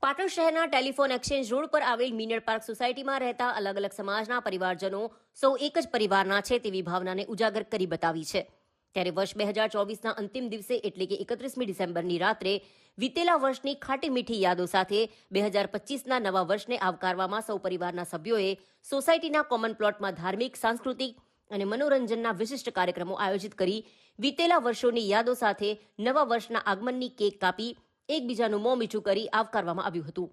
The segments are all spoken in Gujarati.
પાટણ શહેરના ટેલિફોન એક્સચેન્જ રોડ પર આવેલ મીનળ પાર્ક સોસાયટીમાં રહેતા અલગ અલગ સમાજના પરિવારજનો સૌ એક જ પરિવારના છે તેવી ભાવનાને ઉજાગર કરી બતાવી છે। ત્યારે વર્ષ 2024ના અંતિમ દિવસે એટલે કે 31મી ડિસેમ્બરની રાત્રે વીતેલા વર્ષની ખાટી મીઠી યાદો સાથે 2025ના નવા વર્ષને આવકારવામાં સૌ પરિવારના સભ્યોએ સોસાયટીના કોમન પ્લોટમાં ધાર્મિક, સાંસ્કૃતિક અને મનોરંજનના વિશિષ્ટ કાર્યક્રમો આયોજિત કરી વીતેલા વર્ષોની યાદો સાથે નવા વર્ષના આગમનની કેક કાપી એકબીજાનું મોં મીઠું કરી આવકારવામાં આવ્યું હતું।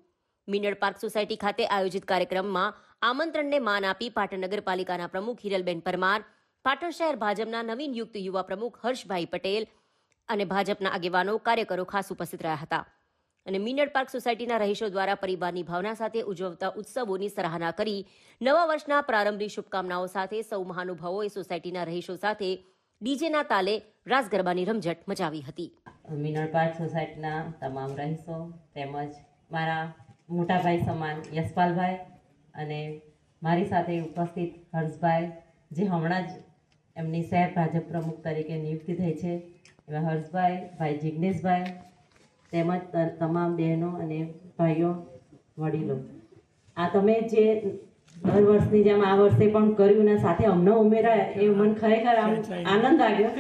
મીનળ પાર્ક સોસાયટી ખાતે આયોજિત કાર્યક્રમમાં આમંત્રણને માન આપી પાટણ નગરપાલિકાના પ્રમુખ હિરલબેન પરમાર, પાટણ શહેર ભાજપના નવીન યુક્ત યુવા પ્રમુખ હર્ષભાઈ પટેલ અને ભાજપના આગેવાનો કાર્યકરો ખાસ ઉપસ્થિત રહ્યા હતા અને મીનળ પાર્ક સોસાયટીના રહીશો દ્વારા પરિવારની ભાવના સાથે ઉજવતા ઉત્સવોની સરાહના કરી નવા વર્ષના પ્રારંભની શુભકામનાઓ સાથે સૌ મહાનુભાવોએ સોસાયટીના રહીશો સાથે ડીજેના તાલે રાસ ગરબાની રમઝટ મચાવી હતી। મીનળ પાર્ક સોસાયટીના તમામ રહીશો તેમજ મારા મોટા ભાઈ સમાન યશપાલભાઈ અને મારી સાથે ઉપસ્થિત હર્ષભાઈ જે હમણાં જ એમની શહેર ભાજપ પ્રમુખ તરીકે નિયુક્તિ થઈ છે એવા હર્ષભાઈ, ભાઈ જિગ્નેશભાઈ તેમજ તમામ બહેનો અને ભાઈઓ વડીલો, આ તમે જે દર વર્ષની જેમ આ વર્ષે પણ કર્યું ને સાથે અમને ઉમેરાય એ મને ખરેખર આનંદ આવ્યો।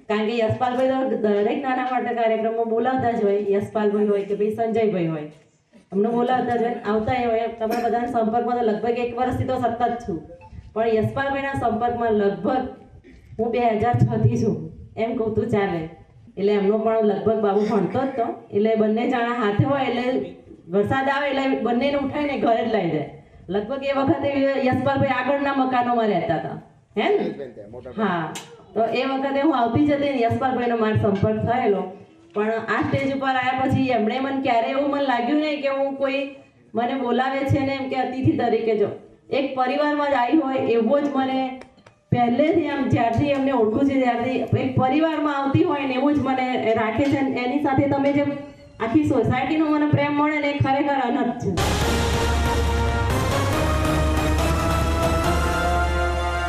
કારણ કે યશપાલભાઈ તો દરેક નાના મોટા કાર્યક્રમો બોલાવતા જ હોય, યશપાલભાઈ હોય કે ભાઈ સંજયભાઈ હોય, અમને બોલાવતા જ હોય, આવતા હોય। તમારા બધાના સંપર્કમાં તો લગભગ 1 વર્ષથી તો સતત છું, પણ યશપાલભાઈના સંપર્કમાં લગભગ હું 2006થી છું એમ કહું તું ચાલે। એટલે એમનો પણ લગભગ બાબુ ભણતો જ તો, એટલે બંને જણા હાથે હોય એટલે વરસાદ આવે એટલે બંનેને ઉઠાવીને ઘરે જ લઈ જાય। લગભગ એ વખતે યશપાલભાઈ આગળના મકાનોમાં રહેતા હતા, હે ને? હા, તો એ વખતે હું આવતી જતી ને યશપાલભાઈનો મારો સંપર્ક થયેલો, પણ આ સ્ટેજ ઉપર આવ્યા પછી એમણે મને ક્યારેય એવું મને લાગ્યું નહીં કે હું કોઈ મને બોલાવે છે ને એમ કે અતિથિ તરીકે જો એક પરિવારમાં જ આવી હોય એવો જ મને પહેલેથી આમ જ્યારથી એમને ઓળખું છે ત્યારથી એક પરિવારમાં આવતી હોય ને એવું જ મને રાખે છે। એની સાથે તમે જે આખી સોસાયટીનો મને પ્રેમ મળે ને એ ખરેખર અનંત છે।